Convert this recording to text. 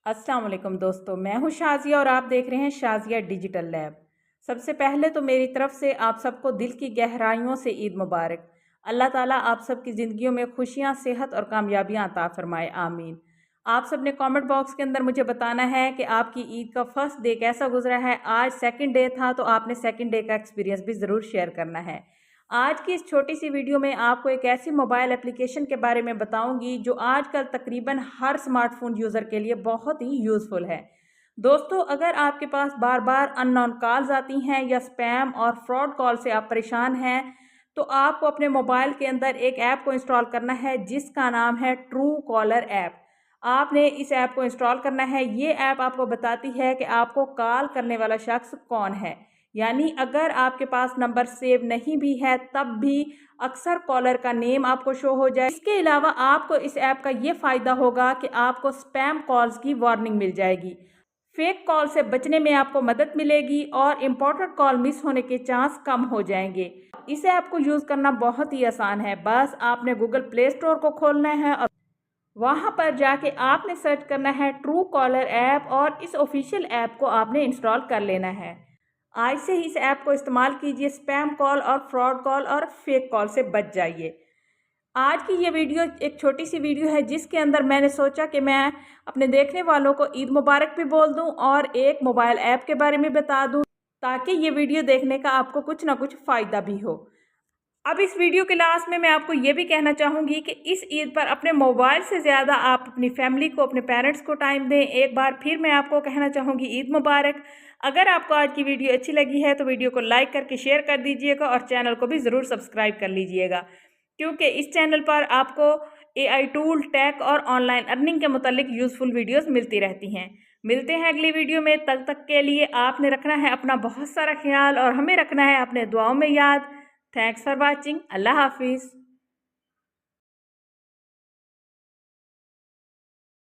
अस्सलाम वालेकुम दोस्तों, मैं हूं शाज़िया और आप देख रहे हैं शाज़िया डिजिटल लैब। सबसे पहले तो मेरी तरफ से आप सबको दिल की गहराइयों से ईद मुबारक। अल्लाह ताला आप सबकी ज़िंदगियों में खुशियां, सेहत और कामयाबियां अता फरमाए, आमीन। आप सब ने कमेंट बॉक्स के अंदर मुझे बताना है कि आपकी ईद का फर्स्ट डे कैसा गुजरा है। आज सेकंड डे था तो आपने सेकंड डे का एक्सपीरियंस भी ज़रूर शेयर करना है। आज की इस छोटी सी वीडियो में आपको एक ऐसी मोबाइल एप्लीकेशन के बारे में बताऊंगी जो आजकल तकरीबन हर स्मार्टफोन यूज़र के लिए बहुत ही यूज़फुल है। दोस्तों, अगर आपके पास बार बार अननोन कॉल्स आती हैं या स्पैम और फ्रॉड कॉल से आप परेशान हैं, तो आपको अपने मोबाइल के अंदर एक ऐप को इंस्टॉल करना है जिसका नाम है ट्रू कॉलर ऐप। आपने इस ऐप को इंस्टॉल करना है। ये ऐप आपको बताती है कि आपको कॉल करने वाला शख्स कौन है। यानी अगर आपके पास नंबर सेव नहीं भी है तब भी अक्सर कॉलर का नेम आपको शो हो जाए। इसके अलावा आपको इस ऐप का ये फ़ायदा होगा कि आपको स्पैम कॉल्स की वार्निंग मिल जाएगी। फेक कॉल से बचने में आपको मदद मिलेगी और इम्पोर्टेंट कॉल मिस होने के चांस कम हो जाएंगे। इस ऐप को यूज़ करना बहुत ही आसान है। बस आपने गूगल प्ले स्टोर को खोलना है और वहाँ पर जाके आपने सर्च करना है ट्रू कॉलर ऐप और इस ऑफिशियल ऐप को आपने इंस्टॉल कर लेना है। आज से ही इस ऐप को इस्तेमाल कीजिए। स्पैम कॉल और फ्रॉड कॉल और फेक कॉल से बच जाइए। आज की ये वीडियो एक छोटी सी वीडियो है जिसके अंदर मैंने सोचा कि मैं अपने देखने वालों को ईद मुबारक भी बोल दूं और एक मोबाइल ऐप के बारे में बता दूं, ताकि ये वीडियो देखने का आपको कुछ ना कुछ फ़ायदा भी हो। अब इस वीडियो के लास्ट में मैं आपको ये भी कहना चाहूँगी कि इस ईद पर अपने मोबाइल से ज़्यादा आप अपनी फैमिली को, अपने पेरेंट्स को टाइम दें। एक बार फिर मैं आपको कहना चाहूँगी ईद मुबारक। अगर आपको आज की वीडियो अच्छी लगी है तो वीडियो को लाइक करके शेयर कर दीजिएगा और चैनल को भी ज़रूर सब्सक्राइब कर लीजिएगा, क्योंकि इस चैनल पर आपको AI टूल, टेक और ऑनलाइन अर्निंग के मुतालिक यूज़फुल वीडियोज़ मिलती रहती हैं। मिलते हैं अगली वीडियो में। तब तक के लिए आपने रखना है अपना बहुत सारा ख्याल और हमें रखना है अपने दुआओं में याद। Thanks for watching. अल्लाह हाफिज़।